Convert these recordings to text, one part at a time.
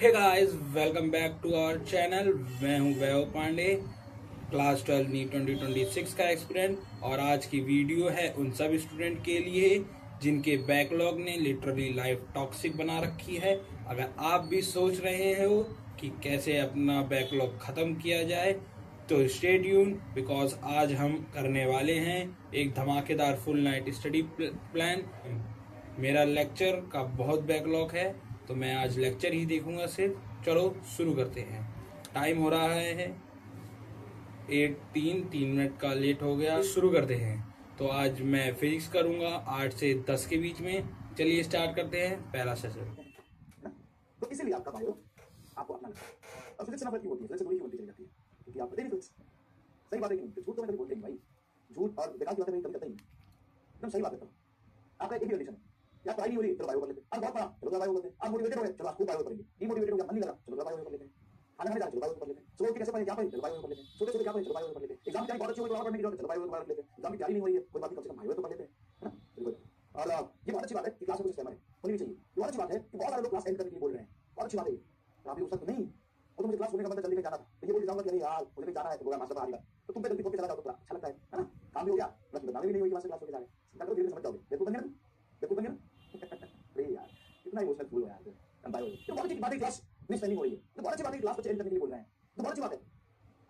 Hey guys, welcome back to our channel. मैं हूं वैभव Pandey, class 12 नी 2026 का एक्सपीरियंट। और आज की वीडियो है उन सब स्टूडेंट के लिए जिनके बैकलॉग ने लिटरली लाइफ टॉक्सिक बना रखी है। अगर आप भी सोच रहे हो कि कैसे अपना बैकलॉग खत्म किया जाए तो स्टे ट्यून, बिकॉज आज हम करने वाले हैं एक धमाकेदार फुल नाइट स्टडी प्लान। मेरा लेक्चर का बहुत बैकलॉग है तो मैं आज लेक्चर ही देखूंगा सिर्फ। चलो शुरू करते हैं। टाइम हो रहा है 3 मिनट का लेट हो गया। शुरू करते हैं। तो आज मैं फिजिक्स करूंगा 8 से 10 के बीच में। चलिए स्टार्ट करते हैं पहला सेशन। तो इसीलिए आपका बायो आपको अपना लगता है। अब फिजिक्स नफरत क्यों होती है? फिजिक्स से दूरी क्यों बनती चली जाती है? क्योंकि आप पता नहीं फिजिक्स सही बात है कि नहीं। झूठ तो मैं कभी बोलते नहीं भाई, झूठ और बेकार की बातें मैं कभी करता ही नहीं, एकदम सही बात करता हूँ। आपका एक ही कंडीशन है, या पढ़ाई नहीं हो रही चलो बायो कर लेते हैं, आज बहुत पढ़ा चलो बायो करते हैं, आज मोटिवेटेड हो गए चलो आज खूब बायो करेंगे, डीमोटिवेटेड हो गया मन नहीं लगा चलो बायो कर लेते हैं, खाना खाने जा चलो बायो कर लेते हैं, सुबह कैसे पढ़े क्या पढ़े चलो बायो कर लेते हैं, सोते सोते क्या पढ़े चलो बायो कर लेते हैं, एग्जाम की तैयारी बहुत अच्छी हो गई पढ़ने की जरूरत चलो बायो कर लेते हैं, एग्जाम की तैयारी नहीं हो रही है कोई बात नहीं, कम से कम भाई तो पढ़ लेते हैं, है ना। बिल्कुल। और ये बहुत अच्छी बात है कि क्लास में कुछ सिस्टम होनी भी चाहिए। ये बहुत अच्छी बात है कि बहुत सारे लोग क्लास एंड करने के लिए बोल रहे हैं, बहुत अच्छी बात है। आप भी उस वक्त नहीं और तो मुझे क्लास छोड़ने का मतलब जल्दी कहीं जाना था, तो ये बोल जाऊंगा कि अरे यार मुझे कहीं जाना है तो बोला मास्टर आ रही है, तो तुम पे जल्दी फोन पे चला जाओ तो अच्छा लगता है ना। काम भी हो गया प्लस बदनामी भी नहीं हुई कि मास्टर क्लास छोड़ के जा रहे हैं। चिंता करो धीरे समझ जाओगे। देखो बन गया ना, देखो बन गया ना। अरे यार कितना इमोशनल फूल हो यार। हम बायो तो बहुत अच्छी बात है क्लास मिस नहीं हो रही है, तो बहुत अच्छी बात है क्लास को चेंज करने के लिए बोल रहे हैं, तो बहुत अच्छी बात है।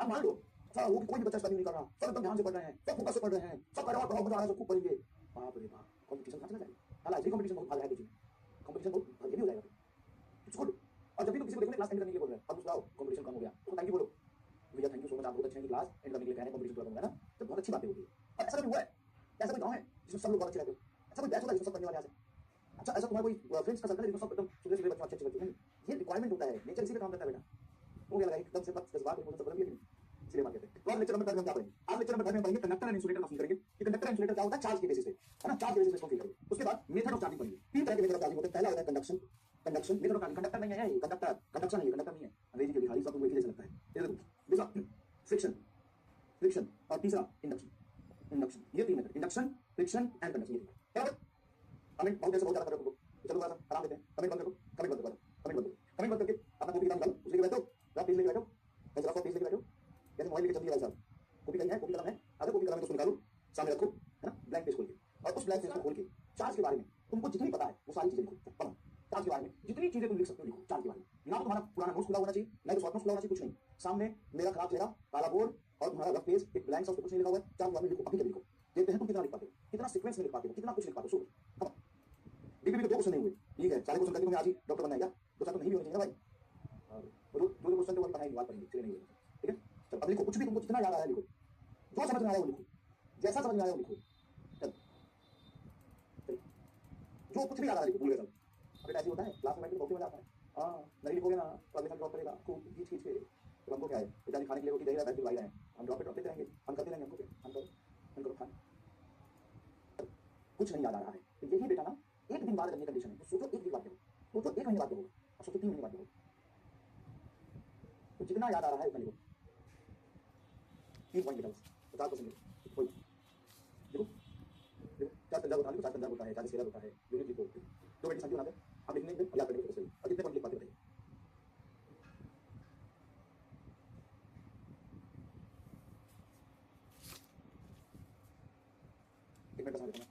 अब मान लो अच्छा वो कोई भी बच्चा स्टडी नहीं कर रहा, सब एकदम ध्यान से पढ़ रहे हैं, सब फोकस से पढ़ रहे हैं, सब कर रहे हैं, बहुत मजा आ रहा है, सब खूब पढ़ेंगे। बाप रे बाप, कंपटीशन कहां चला जाएगा? हां लाइब्रेरी कंपटीशन बहुत भारी है बीच में, कंपटीशन बहुत हेवी हो जाएगा। It's good. और जब भी तुम किसी को देखो क्लास एंड करने के लिए बोल रहे हैं, अब सुनाओ कंपटीशन कम हो गया तो थैंक यू बोलो, भैया थैंक यू सो मच, आप बहुत अच्छे हैं कि क्लास एंड करने के लिए कह रहे हैं, कंपटीशन पूरा होगा ना, तो बहुत अच्छी बात होगी। और ऐसा कभी हुआ है? ऐसा कोई गांव है जिसमें सब लोग बहुत अच्छे रहते हो? ऐसा कोई बैच होता है जिसमें सब पढ़ने वाले हैं? अच्छा ऐसा तुम्हारा कोई फ्रेंड्स का सर्कल है जिसमें सब एकदम सुबह सुबह बच्चे अच्छे बच्चे हैं? ये रिक्वायरमेंट होता है, नेचर इसी पे काम करता है बेटा। हो गया लगा एकदम से बस जज्बात इमोशन सब बदल गया, इसलिए बात करते हैं। तो आज लेक्चर नंबर 10 में क्या पढ़ेंगे? आज लेक्चर नंबर 10 में पढ़ेंगे कंडक्टर एंड इंसुलेटर का फील करेंगे कि कंडक्टर एंड इंसुलेटर क्या होता है चार्ज के बेसिस पे, है ना, चार्ज के बेसिस पे फील करेंगे। उसके बाद मेथड ऑफ चार्जिंग पढ़ेंगे। तीन तरह के मेथड ऑफ चार्जिंग होते हैं। पहला होता है conduction, conduction method of charging. Conductor नहीं है ये, कंडक्टर कंडक्शन नहीं है, कंडक्टर नहीं है, अंग्रेजी के लिखाई सब तुमको एक ही जैसा लगता है। ये देखो, दूसरा फ्रिक्शन, फ्रिक्शन, और तीसरा इंडक्शन, इंडक्शन। ये तीन method, induction, friction and conduction. ये बराबर। कमेंट बहुत देर से बहुत ज्यादा कर रहे हो, चलो थोड़ा सा आराम देते हैं। कमेंट बंद करो, कमेंट बंद करो, कमेंट बंद करो, कमेंट बंद करके अपना कॉपी किताब निकालो, उस लेके बैठो, रफ पेज लेके बैठो, ऐसे रफ पेज लेके बैठो, जैसे मोबाइल लेके चल दिया भाई साहब। कॉपी कहीं है, कॉपी कलम है, अगर कॉपी कलम है तो उसको निकालो, सामने रखो, है ना, ब्लैंक पेज खोल के, और उस ब्लैंक पेज को खोल के चार्ज के बारे में तुमको जितनी पता है वो सारी चीजें लिखो। पढ़ो चार्ज के बारे में जितनी चीजें तुम लिख सकते हो लिखो चार्ज के बारे में। ना तो तुम्हारा पुराना नोट्स खुला होना चाहिए, ना तो शॉर्ट नोट्स खुला होना चाहिए, कुछ नहीं। सामने मेरा खराब चेहरा, काला बोर्ड और तुम्हारा रफ पेज, एक ब्लैंक सा, कुछ नहीं लिखा हुआ है, चार्ज के बारे में लिखो, अभी के लिखो। देखते हैं तुम कितना लिख पाते हो, कितना सीक्वेंस में लिख पाते हो, कितना कुछ लिख पाते हो। सुनो डीपीपी के 2 क्वेश्चन नहीं हुए, ठीक है, सारे क्वेश्चन करके तुम्हें आज ही डॉक्टर बनना है क्या? तो चार तो नहीं भी होने चाहिए ना भाई। और जो क्वेश्चन तो पढ़ाई बात करेंगे, चलिए नहीं होगा, ठीक है। चलो अब लिखो, कुछ भी तुमको जितना याद आ रहा है लिखो, जो समझ में आया वो लिखो, जैसा समझ में आया वो लिखो। चलो चलो, जो कुछ भी याद आ रहा है लिखो, भूल गए सब। अब ऐसे होता है क्लास में बैठ के बहुत मजा आता है। हाँ नहीं लिखोगे ना तो अगले साल ड्रॉप करेगा खूब खींच खींच के। तो हमको क्या है, बेचारे खाने के लिए रोटी दे रहा है, बैठ के लाई रहे हैं, हम ड्रॉप देते रहेंगे, हम करते रहेंगे, हमको क्या, हम करो खाना। कुछ नहीं याद आ रहा है तो यही बेटा ना एक दिन बाद करने कंडीशन है। तो सोचो एक दिन बाद होगा, सोचो 1 महीने बाद होगा, और सोचो 3 महीने बाद होगा। तो जितना याद आ रहा है उतना लिखो। 3 पॉइंट लिखा बस, 50% लिखो। कोई देखो देखो, चार्ज कंजर्व होता है, चार्ज कंजर्व होता है, चार्ज स्केलर होता है, यूनिट लिखो, 2 बेटी संख्या बनाते हैं, आप लिखने में याद करने को और कितने पॉइंट लिख पाते बताइए। एक मिनट का समय देना,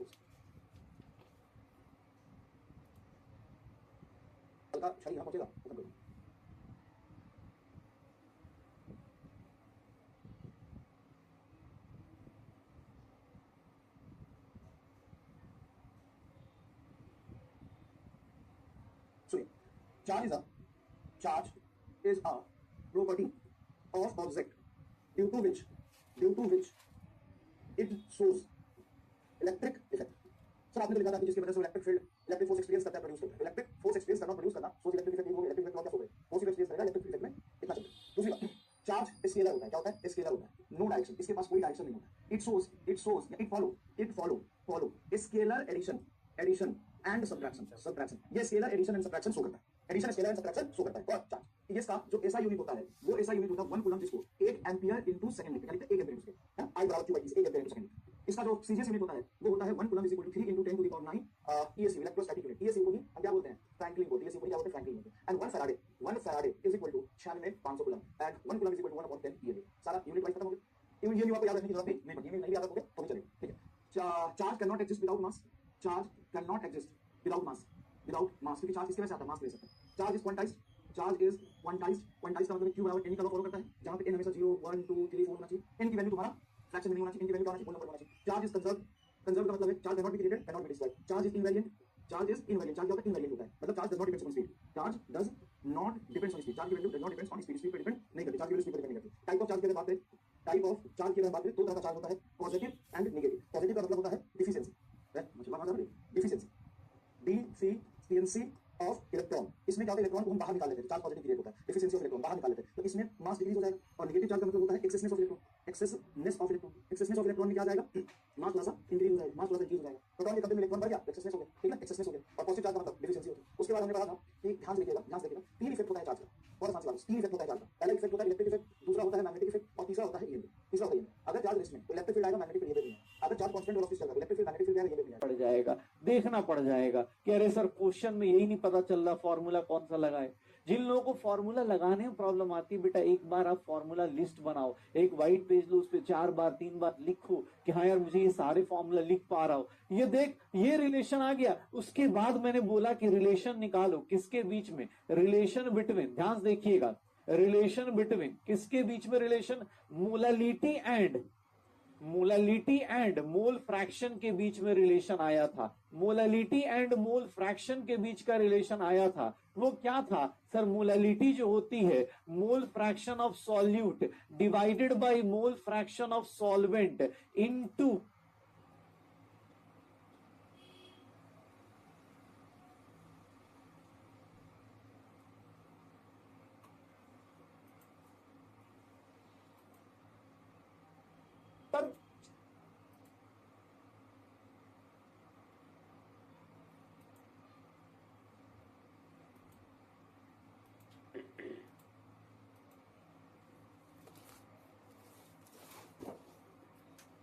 हल्का शाही यहाँ पहुंचेगा खत्म करो। सुनिए, charge is a charge is a property of object due to which it shows electric effect। Sir आपने तो लिखा था कि जिसकी वजह से electric field, electric force experience करता है, प्रोड्यूस करता है। इलेक्ट्रिक फोर्स एक्सपीरियंस करना, प्रोड्यूस करना, सोर्स इलेक्ट्रिक इफेक्ट हो गया, इलेक्ट्रिक इफेक्ट क्या हो गया, फोर्स एक्सपीरियंस करेगा, इलेक्ट्रिक इफेक्ट में इतना चलता है। दूसरी बात, चार्ज स्केलर होता है, क्या होता है, स्केलर होता है, नो डायरेक्शन, इसके पास कोई डायरेक्शन नहीं होता। It follow scalar addition, addition and subtraction, subtraction, ये scalar addition and subtraction show करता है, addition scalar and subtraction show करता है। और चार्ज इसका जो ऐसा यूनिट होता है वो ऐसा यूनिट होता है 1 कूलम, जिसको 1 एम्पियर इनटू सेकंड लिखते हैं, 1 एम्पियर लिखते हैं, आई बराबर q 1 एम्पियर इनटू सेकंड। इसका जो सीजीएस यूनिट होता है वो होता है 1 coulomb is equal to 3 into 10 to the power 9 ESU, electrostatic unit. ESU को ही हम क्या बोलते हैं, फ्रैंकलिन बोलते हैं, ईएसयू को क्या बोलते हैं, फ्रैंकलिन बोलते हैं। And 1 1 faraday is equal to 96,500 coulomb and 1 coulomb is equal to 1/10 EMA. सारा यूनिट वाइज खत्म हो गया। ईएमए आपको याद रखने की जरूरत नहीं पड़ती, नहीं याद रखोगे तो भी चलेगा, ठीक है। Charge can not exist without mass, charge can not exist without mass, क्योंकि चार्ज किसके वजह से आता है, मास की वजह से। चार्ज इज क्वांटाइज्ड, क्वांटाइज्ड का मतलब q बराबर n का लॉ फॉलो करता है, जहां पे n हमेशा 0 1 2 3 4 होना चाहिए। n की वैल्यू तुम्हारा फ्रैक्शन में नहीं होना चाहिए, n की वैल्यू क्या होना चाहिए, होल नंबर होना चाहिए। चार्ज इज कंजर्व का मतलब है charge can not be created, can not be destroyed. Charge is invariant, charge क्या होता है, इनवेरिएंट होता है, मतलब charge does not depends on speed, charge does not depends on speed, charge की value does not depends on speed पे depend नहीं करती, चार्ज की वैल्यू स्पीड पे डिपेंड नहीं करती। टाइप ऑफ चार्ज की बात करें, दो तरह का चार्ज होता है, पॉजिटिव एंड नेगेटिव। पॉजिटिव का मतलब होता है डिफिशिएंसी, डिफिशिएंसी ऑफ इलेक्ट्रॉन। इसमें क्या होता है, इलेक्ट्रॉन को हम बाहर निकाल लेते हैं, चार्ज पॉजिटिव क्रिएट होता है, डिफिशिएंसी ऑफ इलेक्ट्रॉन बाहर निकाल लेते हैं, तो इसमें मास डिक्रीज हो जाएगा। और नेगेटिव चार्ज का मतलब होता है एक्सेसनेस ऑफ इलेक्ट्रॉन, एक्सेसनेस ऑफ इलेक्ट्रॉन में क्या जाएगा, मास थोड़ा सा इंक्रीज हो जाएगा, मास थोड़ा सा इंक्रीज हो जाएगा। प्रोटॉन के कब्जे में इलेक्ट्रॉन बढ़ गया, एक्सेसनेस हो गया, ठीक है, एक्सेसनेस हो गया। और पॉजिटिव चार्ज का मतलब डिफिशिएंसी होती है। उसके बाद हमने कहा था कि ध्यान से देखिएगा, तीन इफेक्ट होता है चार्ज का, और आसान सी बात, तीन इफेक्ट होता है चार्ज का। पहला इफेक्ट होता है इलेक्ट्रिक इफेक्ट, दूसरा होता है मैग्नेटिक इफेक्ट, और तीसरा होता है ईएमए। अगर चार्ज रेस्ट में तो इलेक्ट्रिक फील्ड आएगा, मैग्नेटिक फील्ड नहीं है। अगर चार्ज कांस्टेंट वेलोसिटी चल रहा है, इलेक्ट्रिक फील्ड मैग्नेटिक फील्ड आएगा, ईएमए नहीं पड़ जाएगा, देखना पड़ जाएगा कि अरे सर क्वेश्चन में यही नहीं पता चल रहा फॉर्मूला कौन सा लगाए। जिन लोगों को फॉर्मूला लगाने में प्रॉब्लम आती है, बेटा एक बार आप फॉर्मूला लिस्ट बनाओ, एक व्हाइट पेज लो, उस पे 4 बार 3 बार लिखो कि हाँ यार मुझे ये सारे फॉर्मूला लिख पा रहा हूं, ये देख ये रिलेशन आ गया। उसके बाद मैंने बोला कि रिलेशन निकालो किसके बीच में, रिलेशन बिटवीन, ध्यान से देखिएगा, रिलेशन बिटवीन किसके बीच में, relation molality and mole fraction के बीच में रिलेशन आया था। मोलालिटी एंड मोल फ्रैक्शन के बीच का रिलेशन आया था, वो क्या था सर, मोलालिटी जो होती है mole fraction of solute divided by mole fraction of solvent into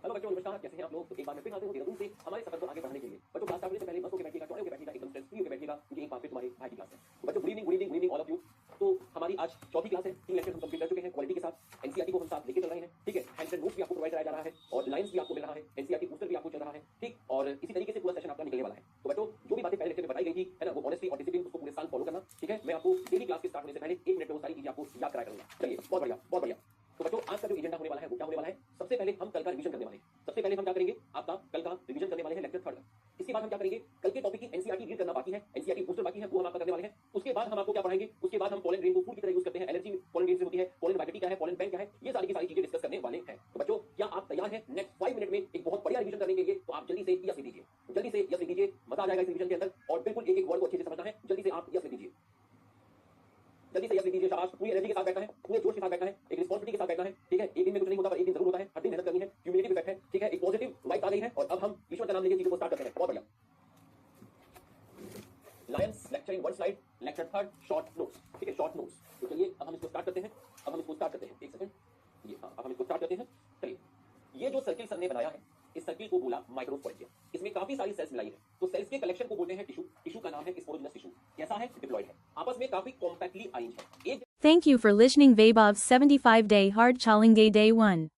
hello बच्चों, नमस्कार, कैसे हैं आप लोग। तो एक बार मैं फिर हाजिर हूं देहरादून से हमारे सफर को आगे बढ़ाने के लिए। बच्चों क्लास स्टार्ट होने से पहले मस्त होकर बैठिएगा, चौड़े होकर बैठिएगा, एकदम स्ट्रेस फ्री होकर बैठिएगा, क्योंकि एक बार फिर तुम्हारे भाई की क्लास है। तो बच्चों good evening all of you. तो हमारी आज चौथी क्लास है, 3 लेक्चर हम कंप्लीट कर चुके हैं क्वालिटी के साथ। एनसीईआरटी को हम साथ लेके चल रहे हैं, ठीक है। हैंड नोट्स भी आपको प्रोवाइड कराया जा रहा है और लाइन्स भी आपको मिल रहा है, एनसीईआरटी बूस्टर भी आपको चल रहा है, ठीक। और इसी तरीके से पूरा सेशन आपका निकलने वाला है। तो बच्चों जो भी बातें पहले लेक्चर में बताई गई थी, है ना, वो ऑनेस्टली और डिसिप्लिन उसको पूरे साल फॉलो करना, ठीक है। मैं आपको डेली क्लास के स्टार्ट होने से पहले 1 मिनट में वो सारी चीजें आपको याद कराया करूंगा। चलिए, बहुत बढ़िया बहुत बढ़िया। तो बच्चों आज का जो एजेंडा होने वाला है वो क्या होने वाला है, सबसे पहले हम कल का रिवीजन करने वाले हैं। सबसे पहले हम क्या करेंगे, आपका कल का रिवीजन करने वाले हैं लेक्चर 3 का। इसके बाद हम क्या करेंगे, कल के टॉपिक की एनसीईआरटी रीड करना बाकी है, एनसीईआरटी बूस्टर बाकी है, वो हम आपका करने वाले हैं। उसके बाद हम आपको क्या पढ़ाएंगे, उसके बाद हम पोलन ग्रेन को फूड की तरह यूज करते हैं, एलर्जी पोलन ग्रेन से होती है, पोलन वैरायटी क्या है, पोलन बैंक क्या है, ये सारी की सारी चीजें डिस्कस करने वाले हैं। तो बच्चों क्या आप तैयार हैं नेक्स्ट 5 मिनट में एक बहुत बढ़िया रिवीजन करने के लिए? तो आप जल्दी से यस लिख दीजिए, जल्दी से यस लिख दीजिए, मजा आ जाएगा इस रिवीजन के अंदर। और बिल्कुल एक एक वर्ड को अच्छे से समझना है, जल्दी से आप यस लिख दीजिए, जल्दी से यस लिख दीजिए। शाबाश, पूरी एनर्जी के साथ बैठना है, पूरे जोश के साथ बैठना है, एक रिस्पांसिबिलिटी के साथ बैठना है, ठीक है। एक दिन में कुछ नहीं होता पर एक दिन जरूर होता है, हर दिन मेहनत करनी है, क्यूमुलेटिव इफेक्ट है, ठीक है। एक पॉजिटिव वाइब आ गई है और अब हम ईश्वर का नाम लेके चीजों को स्टार्ट करते हैं। बहुत बढ़िया। Lions lecture in 1 slide, lecture 3 short notes, ठीक है, शॉर्ट नोट्स। तो चलिए अब हम इसको स्टार्ट करते हैं, एक सेकंड, ये हाँ, अब हम इसको स्टार्ट करते हैं। चलिए, ये जो सर्किल सर ने बनाया है, इस सर्किल को बोला माइक्रोस्पोरेंजिया। इसमें काफी सारी सेल्स मिलाई है, तो सेल्स के कलेक्शन को बोलते हैं टिश्यू। टिश्यू का नाम है स्पोरोजिनस टिश्यू। कैसा है, डिप्लॉयड है, आपस में काफी कॉम्पैक्टली अरेंज है। Thank you for listening Vaibhav 75 Day Hard Chalenge Day 1.